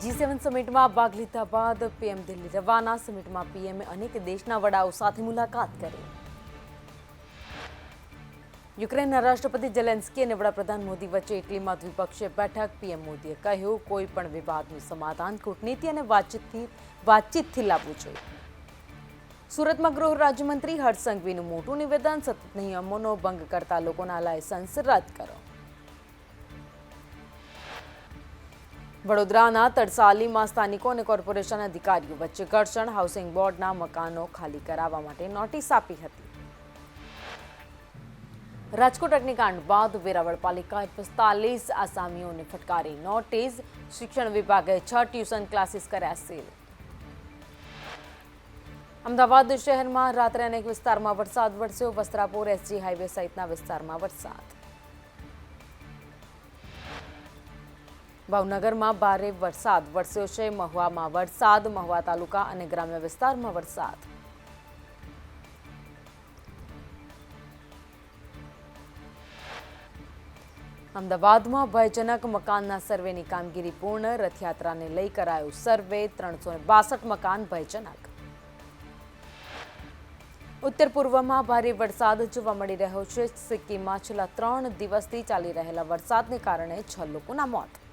G7 સમિટમાં ભાગ લીધા બાદ પીએમ દિલ્હી રવાના. સમિટમાં પીએમએ અનેક દેશના વડાઓ સાથે મુલાકાત કરી. યુક્રેનના રાષ્ટ્રપતિ ઝેલેન્સ્કી અને વડાપ્રધાન મોદી વચ્ચે ઇટલીમાં દ્વિપક્ષીય બેઠક. પીએમ મોદીએ કહ્યું, કોઈ પણ વિવાદનું સમાધાન કૂટનીતિ અને વાતચીતથી લાવવું જોઈએ. સુરતમાં ગૃહ રાજ્યમંત્રી હર્ષ સંઘવીનું મોટું નિવેદન. સતત નિયમોનો ભંગ કરતા લોકોના લાયસન્સ રદ કરો. વડોદરાના તરસાલીમાં સ્થાનિકો અને કોર્પોરેશન અધિકારીઓ વચ્ચે ઘર્ષણ. હાઉસિંગ બોર્ડના મકાનો ખાલી કરાવવા માટે નોટિસ આપી હતી. રાજકોટ અગ્નિકાંડ બાદ વેરાવળ પાલિકાએ 45 આસામીઓને ફટકારી નોટિસ. શિક્ષણ વિભાગે 6 ટ્યુશન ક્લાસીસ કર્યા સીલ. અમદાવાદ શહેરમાં રાત્રે અનેક વિસ્તારમાં વરસાદ વરસ્યો. વસ્ત્રાપુર એસજી હાઈવે સહિતના વિસ્તારમાં વરસાદ. ભાવનગરમાં ભારે વરસાદ વરસ્યો છે. મહુવામાં વરસાદ. મહુવા તાલુકા અને ગ્રામ્ય વિસ્તારમાં વરસાદ. અમદાવાદમાં ભયજનક મકાનના સર્વેની કામગીરી પૂર્ણ. રથયાત્રાને લઈ કરાયો સર્વે. 362 મકાન ભયજનક. ઉત્તર પૂર્વમાં ભારે વરસાદ જોવા મળી રહ્યો છે. સિક્કિમમાં છેલ્લા 3 દિવસથી ચાલી રહેલા વરસાદને કારણે 6 લોકોના મોત.